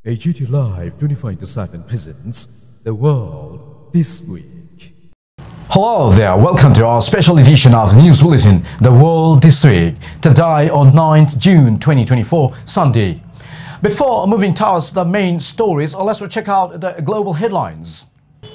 AGT Live 25/7 presents The World This Week. Hello there, welcome to our special edition of the News Bulletin, The World This Week, today on 9th June 2024, Sunday. Before moving towards the main stories, let's check out the global headlines.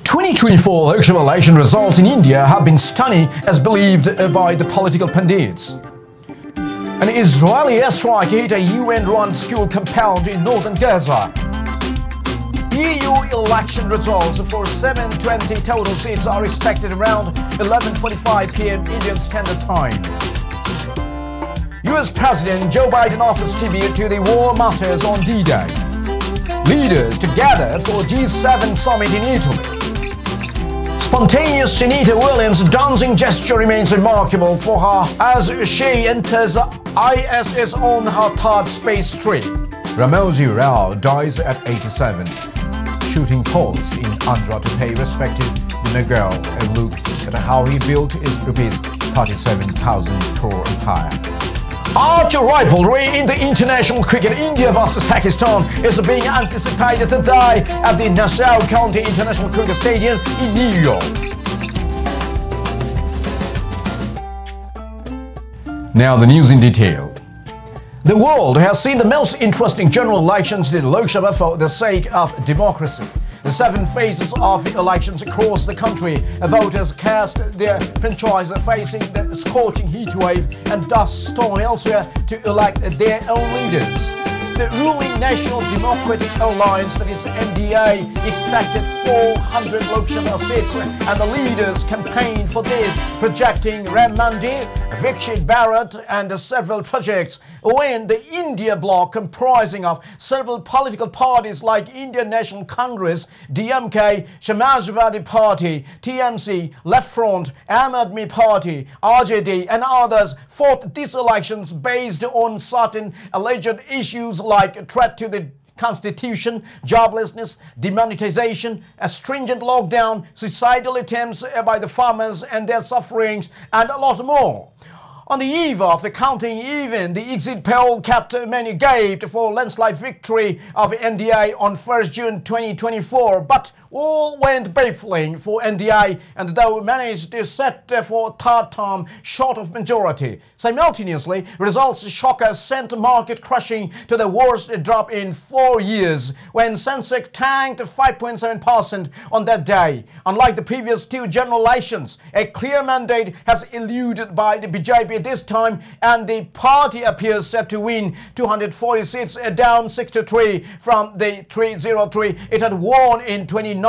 2024 election results in India have been stunning as believed by the political pundits. An Israeli airstrike hit a UN-run school compound in northern Gaza. EU election results for 720 total seats are expected around 11:45 p.m. Indian Standard Time. US President Joe Biden offers tribute to the war martyrs on D-Day. Leaders together for G7 summit in Italy. Spontaneous Sunita Williams' dancing gesture remains remarkable for her as she enters ISS on her third space trip. Ramoji Rao dies at 87. Shooting polls in Andhra to pay respect to the Mughal, a look at how he built his rupees 37,000 crore empire. Archer rivalry in the international cricket, India vs Pakistan, is being anticipated today at the Nassau County International Cricket Stadium in New York. Now the news in detail. The world has seen the most interesting general elections in Lok Sabha for the sake of democracy. The 7 phases of elections across the country, voters cast their franchise facing the scorching heat wave and dust storm elsewhere to elect their own leaders. The ruling National Democratic Alliance, that is NDA, expected 400 Lok Sabha seats, and the leaders campaigned for this, projecting Ram Mandir, Viksit Bharat and several projects, when the India bloc, comprising of several political parties like Indian National Congress, DMK, Samajwadi Party, TMC, Left Front, Aam Aadmi Party, RJD and others, fought these elections based on certain alleged issues like threat to the constitution, joblessness, demonetization, a stringent lockdown, suicidal attempts by the farmers and their sufferings, and a lot more. On the eve of the counting, even the exit poll kept many gaped for landslide victory of NDA on 1st June 2024, but all went baffling for NDA, and though managed to set for third term short of majority. Simultaneously, results shockers sent market crushing to the worst drop in 4 years, when Sensex tanked 5.7% on that day. Unlike the previous 2 general elections, a clear mandate has eluded by the BJP this time, and the party appears set to win 240 seats, down 63 from the 303 it had won in 2019,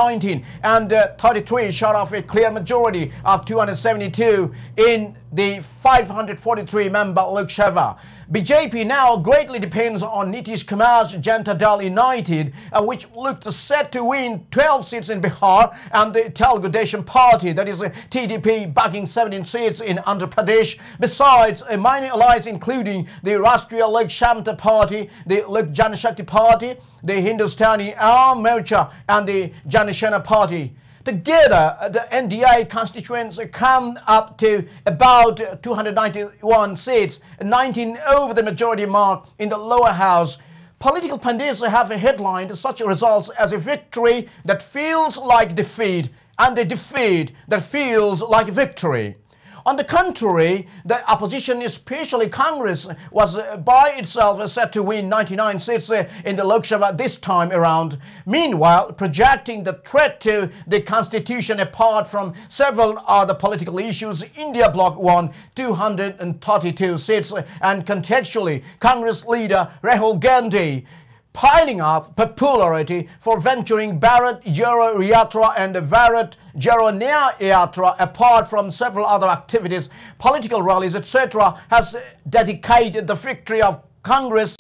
and 33 short of a clear majority of 272 in the 543-member Lok Sabha. BJP now greatly depends on Nitish Kumar's Janata Dal United, which looked set to win 12 seats in Bihar, and the Telugu Desam Party, that is TDP, backing 17 seats in Andhra Pradesh, besides a minor alliance including the Rashtriya Lok Samta Party, the Lok Janashakti Party, the Hindustani Aam Morcha and the Janashena Party. Together, the NDA constituents come up to about 291 seats, 19 over the majority mark in the lower house. Political pundits have headlined such results as a victory that feels like defeat and a defeat that feels like victory. On the contrary, the opposition, especially Congress, was by itself set to win 99 seats in the Lok Sabha this time around. Meanwhile, projecting the threat to the constitution apart from several other political issues, India bloc won 232 seats, and contextually, Congress leader Rahul Gandhi piling up popularity for venturing Bharat Joro Yatra and Bharat Joro Nyaya Yatra, apart from several other activities, political rallies, etc., has dedicated the victory of Congress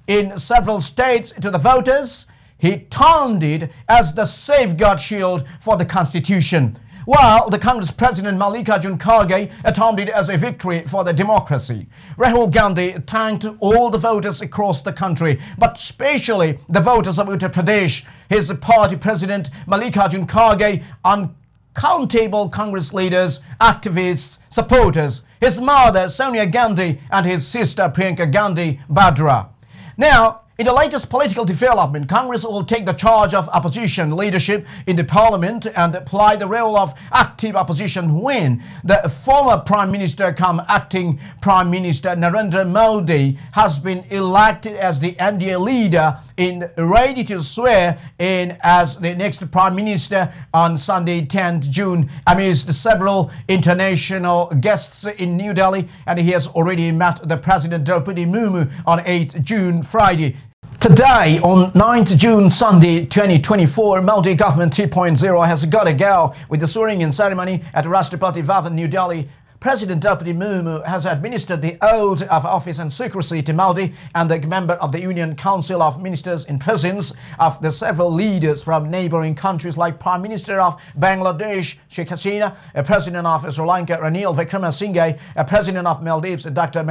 in several states to the voters. He termed it as the safeguard shield for the constitution, while the Congress President Mallikarjun Kharge termed it as a victory for the democracy. Rahul Gandhi thanked all the voters across the country, but especially the voters of Uttar Pradesh. His party president Mallikarjun Kharge, uncountable Congress leaders, activists, supporters, his mother Sonia Gandhi and his sister Priyanka Gandhi Vadra. Now, In the latest political development, Congress will take the charge of opposition leadership in the parliament and play the role of active opposition when the former Prime Minister come acting Prime Minister Narendra Modi has been elected as the NDA leader and ready to swear in as the next Prime Minister on Sunday 10th June amidst several international guests in New Delhi, and he has already met the President Draupadi Murmu on 8th June Friday. Today, on 9th June, Sunday, 2024, Modi Government 2.0 has got to go with the swearing-in ceremony at Rashtrapati Bhavan, New Delhi. President Draupadi Murmu has administered the oath of office and secrecy to Modi and the member of the Union Council of Ministers in presence of the several leaders from neighboring countries like Prime Minister of Bangladesh, Sheikh Hasina, President of Sri Lanka, Ranil Wickremesinghe, President of Maldives, Dr.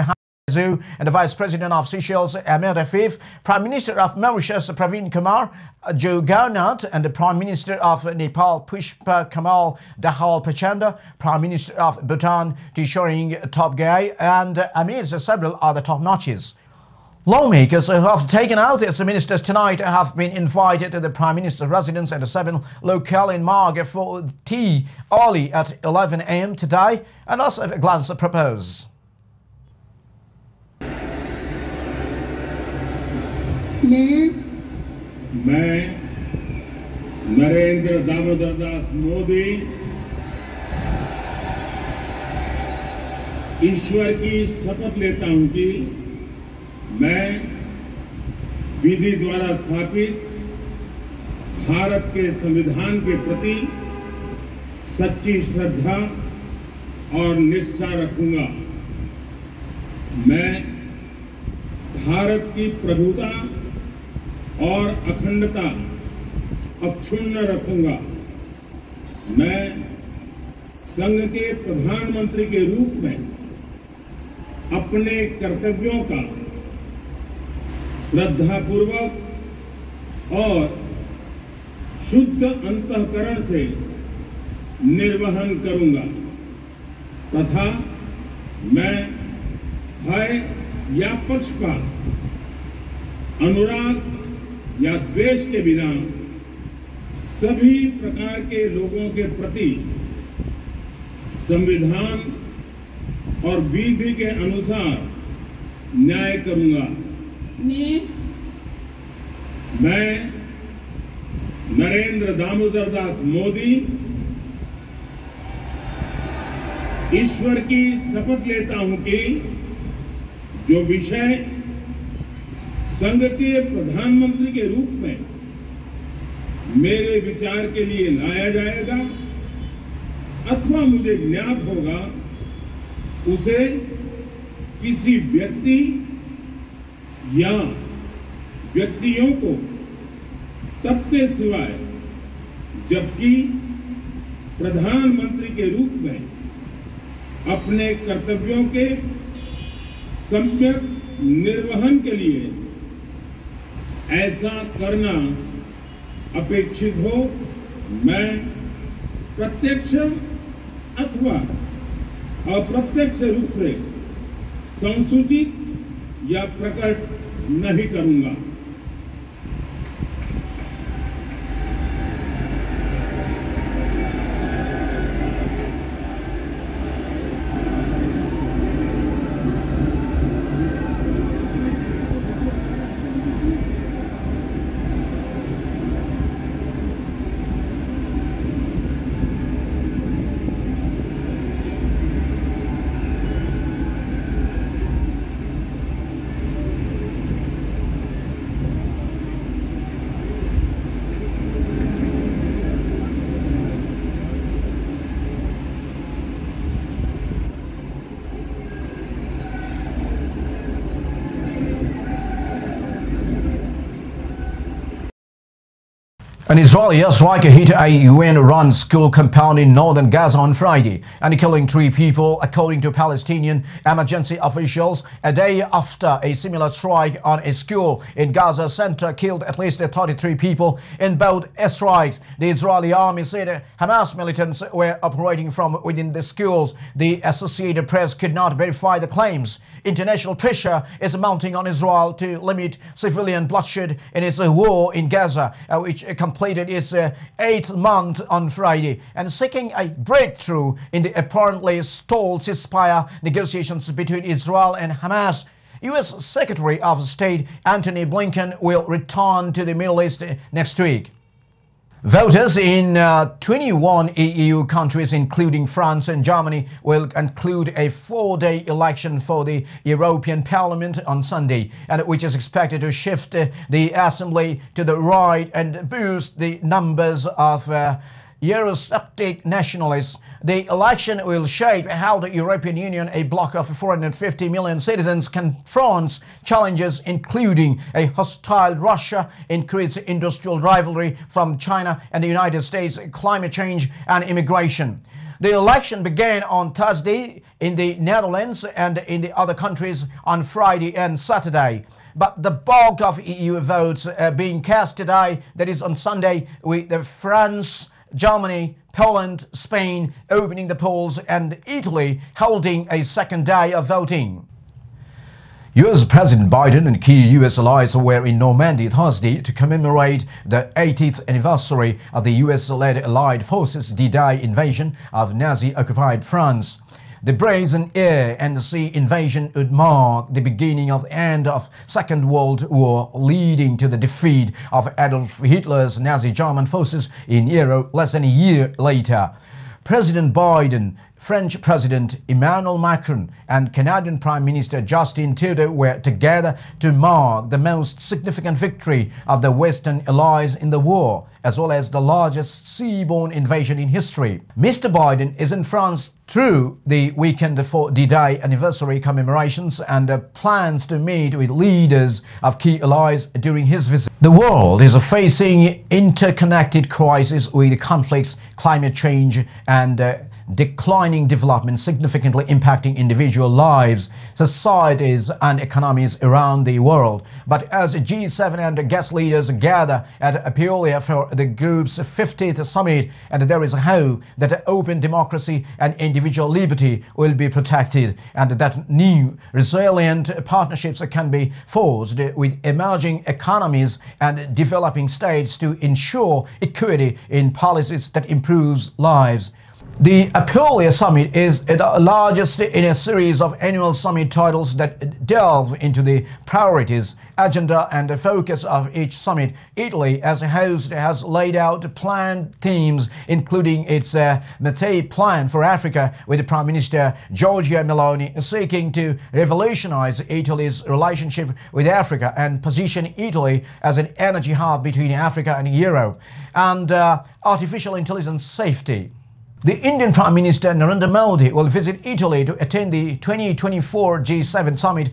and the Vice President of Seychelles, Ahmed Afif, Prime Minister of Mauritius, Praveen Kumar Jugnauth, and the Prime Minister of Nepal, Pushpa Kamal Dahal Pachanda, Prime Minister of Bhutan, Tshering Tobgay, and amidst several other top notches. Lawmakers who have taken out as ministers tonight have been invited to the Prime Minister's residence at the 7 locale in Marg for tea early at 11 a.m. today, and also a glance propose. मैं नरेंद्र दामोदर दास मोदी ईश्वर की शपथ लेता हूं कि मैं विधि द्वारा स्थापित भारत के संविधान के प्रति सच्ची श्रद्धा और निष्ठा रखूंगा। मैं भारत की प्रभुता और अखंडता अक्षुण्ण रखूंगा। मैं संघ के प्रधानमंत्री के रूप में अपने कर्तव्यों का श्रद्धापूर्वक और शुद्ध अंतःकरण से निर्वहन करूंगा तथा मैं भय या पक्षपात, अनुराग या द्वेष के बिना सभी प्रकार के लोगों के प्रति संविधान और विधि के अनुसार न्याय करूंगा। मैं नरेंद्र दामोदर दास मोदी ईश्वर की शपथ लेता हूं कि जो विषय संघ के प्रधानमंत्री के रूप में मेरे विचार के लिए लाया जाएगा अथवा मुझे ज्ञात होगा उसे किसी व्यक्ति या व्यक्तियों को तब के सिवाय जबकि प्रधानमंत्री के रूप में अपने कर्तव्यों के सम्यक निर्वहन के लिए ऐसा करना अपेक्षित हो, मैं प्रत्यक्ष अथवा अप्रत्यक्ष रूप से संसूचित या प्रकट नहीं करूंगा। An Israeli airstrike hit a UN-run school compound in northern Gaza on Friday and killing 3 people, according to Palestinian emergency officials. A day after a similar strike on a school in Gaza center killed at least 33 people in both airstrikes. The Israeli army said Hamas militants were operating from within the schools. The Associated Press could not verify the claims. International pressure is mounting on Israel to limit civilian bloodshed in its war in Gaza, which completed its 8th month on Friday, and seeking a breakthrough in the apparently stalled ceasefire negotiations between Israel and Hamas. U.S. Secretary of State Antony Blinken will return to the Middle East next week. Voters in 21 EU countries, including France and Germany, will conclude a 4-day election for the European Parliament on Sunday, and which is expected to shift the Assembly to the right and boost the numbers of Eurosceptic nationalists. The election will shape how the European Union, a bloc of 450 million citizens, confronts challenges including a hostile Russia, increased industrial rivalry from China and the United States, climate change and immigration. The election began on Thursday in the Netherlands and in the other countries on Friday and Saturday. But the bulk of EU votes being cast today, that is on Sunday, with France, Germany, Poland, Spain opening the polls and Italy holding a second day of voting. U.S. President Biden and key U.S. allies were in Normandy Thursday to commemorate the 80th anniversary of the U.S.-led Allied Forces D-Day invasion of Nazi-occupied France. The brazen air and sea invasion would mark the beginning of the end of Second World War, leading to the defeat of Adolf Hitler's Nazi German forces in Europe less than a year later. President Biden, French President Emmanuel Macron and Canadian Prime Minister Justin Trudeau were together to mark the most significant victory of the Western allies in the war, as well as the largest seaborne invasion in history. Mr. Biden is in France through the weekend for D-Day anniversary commemorations and plans to meet with leaders of key allies during his visit. The world is facing interconnected crises with conflicts, climate change and declining development significantly impacting individual lives, societies and economies around the world. But as G7 and guest leaders gather at Apulia for the group's 50th summit, and there is hope that open democracy and individual liberty will be protected and that new resilient partnerships can be forged with emerging economies and developing states to ensure equity in policies that improves lives. The Apulia Summit is the largest in a series of annual summit titles that delve into the priorities, agenda and the focus of each summit. Italy, as a host, has laid out planned themes, including its Mattei Plan for Africa, with Prime Minister Giorgia Meloni seeking to revolutionize Italy's relationship with Africa and position Italy as an energy hub between Africa and Europe, and artificial intelligence safety. The Indian Prime Minister Narendra Modi will visit Italy to attend the 2024 G7 summit.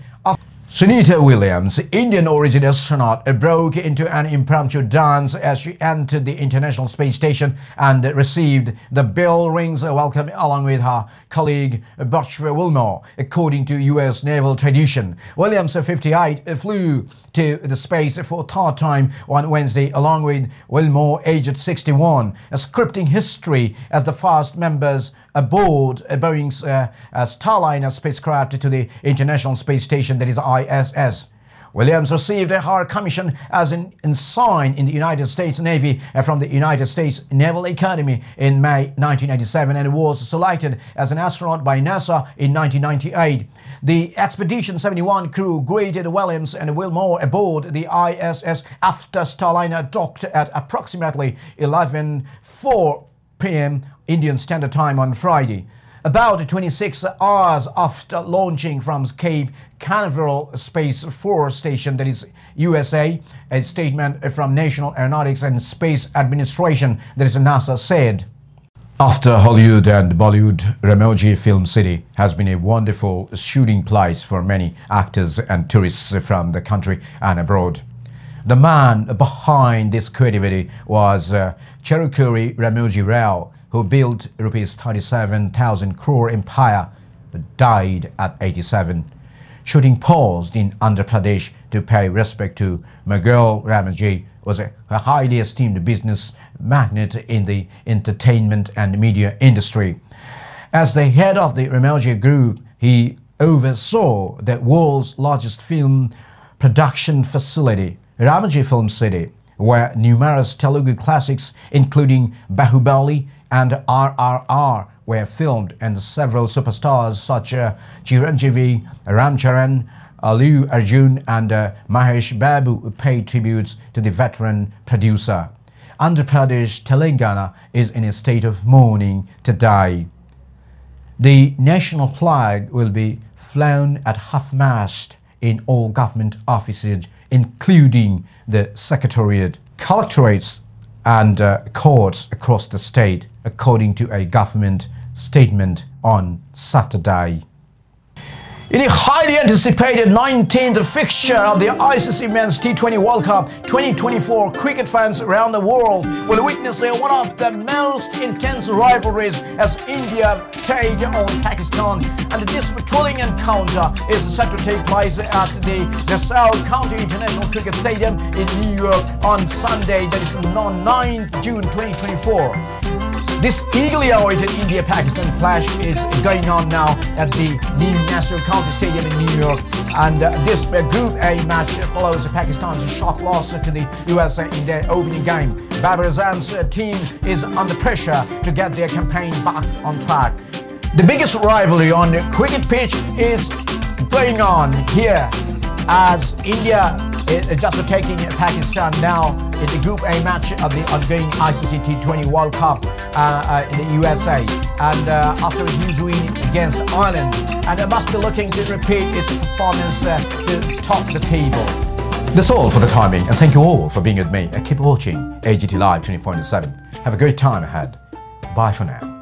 Sunita Williams, Indian-origin astronaut, broke into an impromptu dance as she entered the International Space Station and received the bell rings welcome along with her colleague Butch Wilmore, according to U.S. naval tradition. Williams, 58, flew to the space for a third time on Wednesday along with Wilmore, aged 61, scripting history as the first members aboard Boeing's Starliner spacecraft to the International Space Station, that is ISS. Williams received her commission as an ensign in the United States Navy from the United States Naval Academy in May 1987 and was selected as an astronaut by NASA in 1998. The Expedition 71 crew greeted Williams and Wilmore aboard the ISS after Starliner docked at approximately 11:04 p.m. Indian Standard Time on Friday. About 26 hours after launching from Cape Canaveral Space Force Station, that is USA, a statement from National Aeronautics and Space Administration, that is NASA, said. After Hollywood and Bollywood, Ramoji Film City has been a wonderful shooting place for many actors and tourists from the country and abroad. The man behind this creativity was Cherukuri Ramoji Rao, who built rupees 37,000 crore empire but died at 87. Shooting paused in Andhra Pradesh to pay respect to Mughal. Ramoji was a highly esteemed business magnate in the entertainment and media industry. As the head of the Ramoji Group, he oversaw the world's largest film production facility, Ramoji Film City, where numerous Telugu classics including Bahubali and RRR were filmed, and several superstars such as Chiranjeevi, Ramcharan, Allu Arjun and Mahesh Babu paid tributes to the veteran producer. Andhra Pradesh, Telangana is in a state of mourning today. The national flag will be flown at half-mast in all government offices, including the Secretariat, collectorates and courts across the state, according to a government statement on Saturday. In a highly anticipated 19th fixture of the ICC Men's T20 World Cup 2024, cricket fans around the world will witness one of the most intense rivalries as India take on Pakistan. And this thrilling encounter is set to take place at the Nassau County International Cricket Stadium in New York on Sunday, that is on 9th June 2024. This eagerly awaited India-Pakistan clash is going on now at the new Nassau County Stadium in New York, and this Group A match follows Pakistan's shock loss to the USA in their opening game. Babar Azam's team is under pressure to get their campaign back on track. The biggest rivalry on the cricket pitch is going on here as India is just taking Pakistan now in the Group A match of the ongoing ICC T20 World Cup in the USA, and after a huge win against Ireland, and it must be looking to repeat its performance to top the table. That's all for the timing, and thank you all for being with me. And keep watching AGT Live 24/7. Have a great time ahead. Bye for now.